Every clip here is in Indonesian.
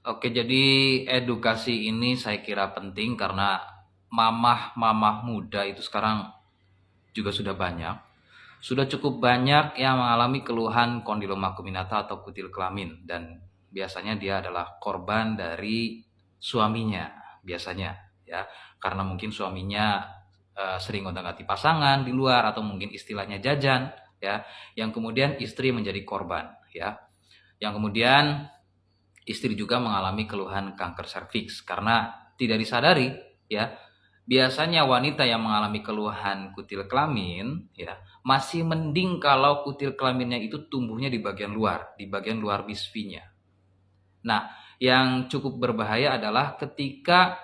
Oke, jadi edukasi ini saya kira penting karena mamah-mamah muda itu sekarang juga sudah banyak. Sudah cukup banyak yang mengalami keluhan kondilomakuminata atau kutil kelamin, dan biasanya dia adalah korban dari suaminya biasanya, ya. Karena mungkin suaminya sering gonta-ganti pasangan di luar, atau mungkin istilahnya jajan, ya. Yang kemudian istri menjadi korban, ya. Yang kemudian istri juga mengalami keluhan kanker serviks karena tidak disadari, ya. Biasanya wanita yang mengalami keluhan kutil kelamin, ya, masih mending kalau kutil kelaminnya itu tumbuhnya di bagian luar bisfinya. Nah, yang cukup berbahaya adalah ketika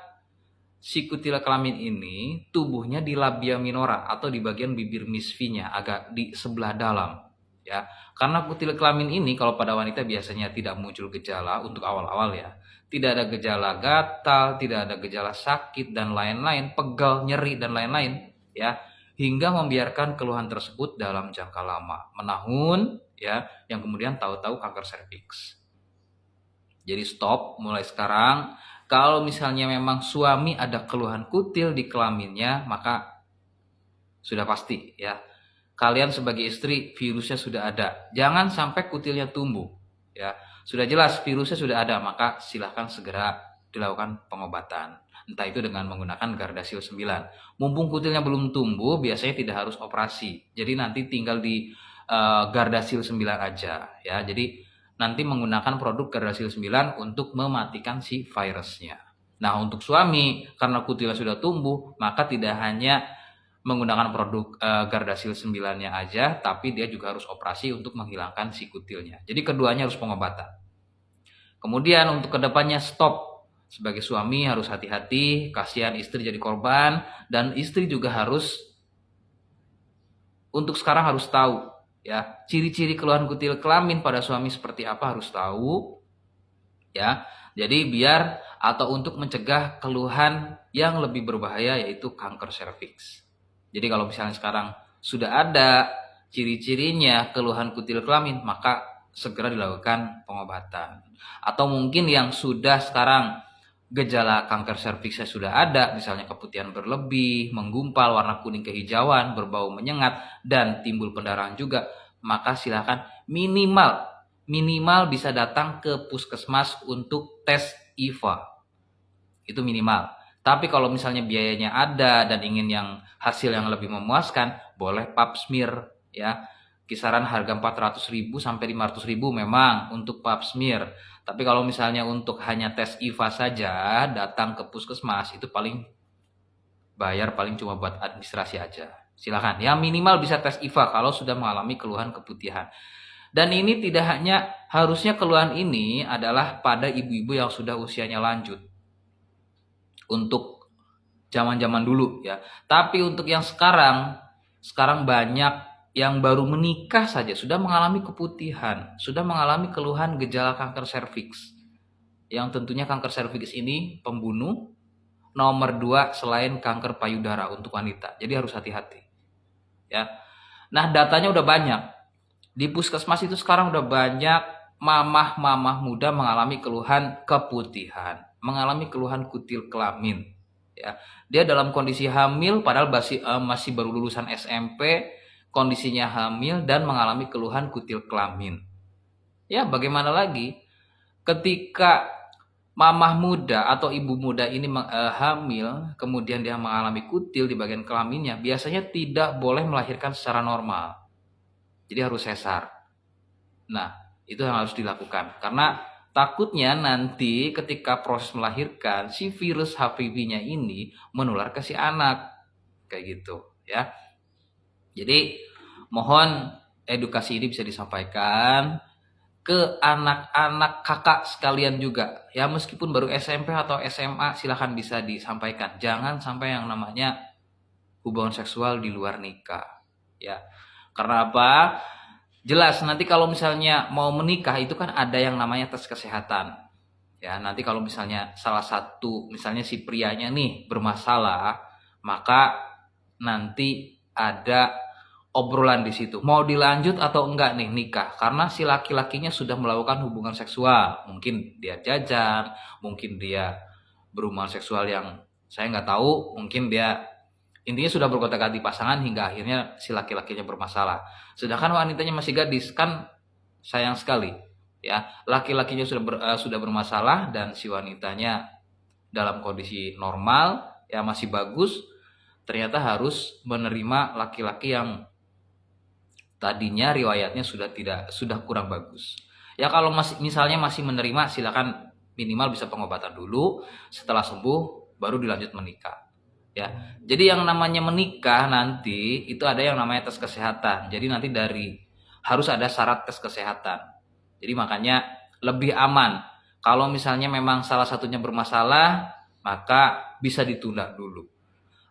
si kutil kelamin ini tumbuhnya di labia minora atau di bagian bibir misfinya, agak di sebelah dalam, ya. Karena kutil kelamin ini kalau pada wanita biasanya tidak muncul gejala untuk awal-awal, ya. Tidak ada gejala gatal, tidak ada gejala sakit dan lain-lain, pegal, nyeri dan lain-lain, ya. Hingga membiarkan keluhan tersebut dalam jangka lama, menahun, ya, yang kemudian tahu-tahu kanker serviks. Jadi stop mulai sekarang. Kalau misalnya memang suami ada keluhan kutil di kelaminnya, maka sudah pasti, ya, kalian sebagai istri virusnya sudah ada. Jangan sampai kutilnya tumbuh, ya. Sudah jelas virusnya sudah ada, maka silahkan segera dilakukan pengobatan. Entah itu dengan menggunakan Gardasil 9. Mumpung kutilnya belum tumbuh, biasanya tidak harus operasi. Jadi nanti tinggal di Gardasil 9 aja, ya. Jadi nanti menggunakan produk Gardasil 9 untuk mematikan si virusnya. Nah, untuk suami, karena kutilnya sudah tumbuh, maka tidak hanya menggunakan produk Gardasil 9-nya aja, tapi dia juga harus operasi untuk menghilangkan si kutilnya. Jadi keduanya harus pengobatan. Kemudian untuk kedepannya stop. Sebagai suami harus hati-hati, kasihan istri jadi korban, dan istri juga harus, untuk sekarang harus tahu, ya, ciri-ciri keluhan kutil kelamin pada suami seperti apa harus tahu, ya. Jadi biar, atau untuk mencegah keluhan yang lebih berbahaya, yaitu kanker serviks. Jadi kalau misalnya sekarang sudah ada ciri-cirinya keluhan kutil kelamin, maka segera dilakukan pengobatan. Atau mungkin yang sudah sekarang gejala kanker serviksnya sudah ada, misalnya keputihan berlebih, menggumpal, warna kuning kehijauan, berbau menyengat, dan timbul pendarahan juga, maka silakan minimal bisa datang ke puskesmas untuk tes IVA. Itu minimal. Tapi kalau misalnya biayanya ada dan ingin yang hasil yang lebih memuaskan, boleh pap smear, ya. Kisaran harga 400.000 sampai 500.000 memang untuk pap smear. Tapi kalau misalnya untuk hanya tes IVA saja, datang ke puskesmas itu paling bayar paling cuma buat administrasi aja. Silakan. Ya minimal bisa tes IVA kalau sudah mengalami keluhan keputihan. Dan ini tidak hanya, harusnya keluhan ini adalah pada ibu-ibu yang sudah usianya lanjut. Untuk zaman-zaman dulu, ya. Tapi untuk yang sekarang banyak yang baru menikah saja sudah mengalami keputihan, sudah mengalami keluhan gejala kanker serviks. Yang tentunya kanker serviks ini pembunuh nomor 2 selain kanker payudara untuk wanita. Jadi harus hati-hati, ya. Nah, datanya udah banyak. Di puskesmas itu sekarang udah banyak mamah-mamah muda mengalami keluhan keputihan, mengalami keluhan kutil kelamin, ya. Dia dalam kondisi hamil padahal masih baru lulusan SMP, kondisinya hamil dan mengalami keluhan kutil kelamin. Ya, bagaimana lagi ketika mamah muda atau ibu muda ini hamil, kemudian dia mengalami kutil di bagian kelaminnya, biasanya tidak boleh melahirkan secara normal. Jadi harus sesar. Nah, itu yang harus dilakukan. Karena takutnya nanti ketika proses melahirkan, si virus HPV-nya ini menular ke si anak. Kayak gitu, ya. Jadi, mohon edukasi ini bisa disampaikan ke anak-anak kakak sekalian juga. Ya, meskipun baru SMP atau SMA, silahkan bisa disampaikan. Jangan sampai yang namanya hubungan seksual di luar nikah. Ya, karena apa? Jelas nanti kalau misalnya mau menikah itu kan ada yang namanya tes kesehatan. Ya, nanti kalau misalnya salah satu, misalnya si prianya nih bermasalah, maka nanti ada obrolan di situ. Mau dilanjut atau enggak nih nikah? Karena si laki-lakinya sudah melakukan hubungan seksual. Mungkin dia jajan, mungkin dia berhubungan seksual yang saya nggak tahu. Mungkin dia intinya sudah bergonta-ganti pasangan hingga akhirnya si laki-lakinya bermasalah. Sedangkan wanitanya masih gadis, kan sayang sekali. Ya, laki-lakinya sudah bermasalah dan si wanitanya dalam kondisi normal, ya masih bagus, ternyata harus menerima laki-laki yang tadinya riwayatnya sudah kurang bagus. Ya kalau misalnya masih menerima, silakan minimal bisa pengobatan dulu, setelah sembuh baru dilanjut menikah. Ya. Jadi yang namanya menikah nanti itu ada yang namanya tes kesehatan. Jadi nanti harus ada syarat tes kesehatan. Jadi makanya lebih aman. Kalau misalnya memang salah satunya bermasalah, maka bisa ditunda dulu.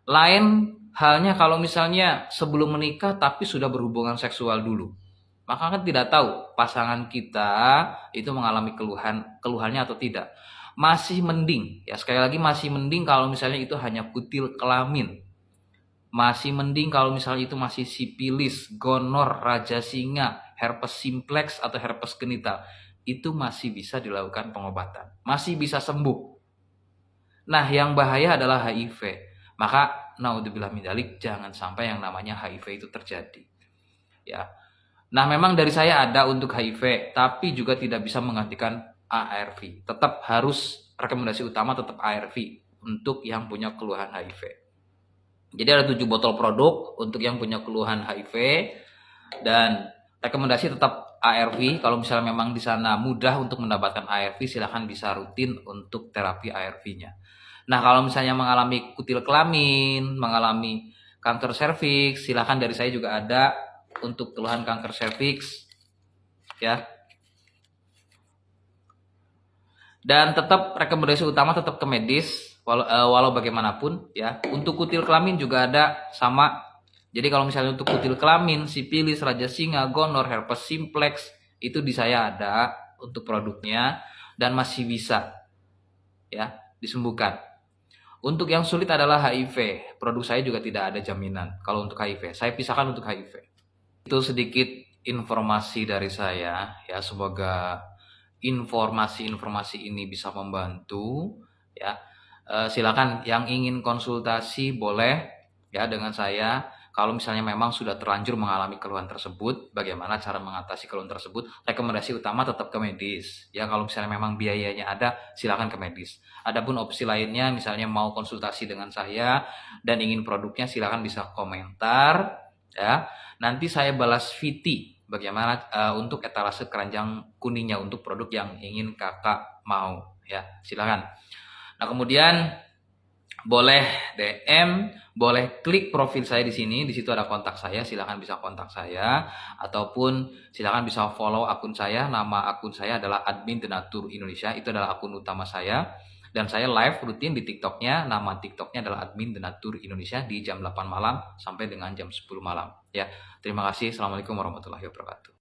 Lain halnya kalau misalnya sebelum menikah tapi sudah berhubungan seksual dulu. Maka kan tidak tahu pasangan kita itu mengalami keluhannya atau tidak. Masih mending, ya sekali lagi masih mending kalau misalnya itu hanya kutil kelamin. Masih mending kalau misalnya itu masih sipilis, gonor, raja singa, herpes simplex atau herpes genital. Itu masih bisa dilakukan pengobatan. Masih bisa sembuh. Nah, yang bahaya adalah HIV. Maka naudzubillah min dzalik, jangan sampai yang namanya HIV itu terjadi. Ya. Nah, memang dari saya ada untuk HIV, tapi juga tidak bisa menggantikan ARV. Tetap harus rekomendasi utama tetap ARV untuk yang punya keluhan HIV. Jadi ada 7 botol produk untuk yang punya keluhan HIV dan rekomendasi tetap ARV. Kalau misalnya memang di sana mudah untuk mendapatkan ARV, silahkan bisa rutin untuk terapi ARV-nya. Nah, kalau misalnya mengalami kutil kelamin, mengalami kanker serviks, silahkan dari saya juga ada untuk keluhan kanker serviks, ya. Dan tetap rekomendasi utama tetap ke medis, walau bagaimanapun, ya. Untuk kutil kelamin juga ada sama. Jadi kalau misalnya untuk kutil kelamin, sipilis, raja singa, gonor, herpes simplex, itu di saya ada untuk produknya dan masih bisa, ya, disembuhkan. Untuk yang sulit adalah HIV. Produk saya juga tidak ada jaminan kalau untuk HIV. Saya pisahkan untuk HIV. Itu sedikit informasi dari saya, ya. Semoga informasi-informasi ini bisa membantu, ya. Silakan yang ingin konsultasi boleh, ya, dengan saya. Kalau misalnya memang sudah terlanjur mengalami keluhan tersebut, bagaimana cara mengatasi keluhan tersebut? Rekomendasi utama tetap ke medis. Ya, kalau misalnya memang biayanya ada, silakan ke medis. Adapun opsi lainnya, misalnya mau konsultasi dengan saya dan ingin produknya, silakan bisa komentar. Ya, nanti saya balas VT bagaimana untuk etalase keranjang kuningnya untuk produk yang ingin kakak mau. Ya, silakan. Nah, kemudian boleh DM, boleh klik profil saya di sini. Di situ ada kontak saya, silakan bisa kontak saya ataupun silakan bisa follow akun saya. Nama akun saya adalah Admin Denatur Indonesia. Itu adalah akun utama saya dan saya live rutin di TikToknya. Nama TikToknya adalah Admin Denatur Indonesia di jam 8 malam sampai dengan jam 10 malam. Ya, terima kasih. Assalamualaikum warahmatullahi wabarakatuh.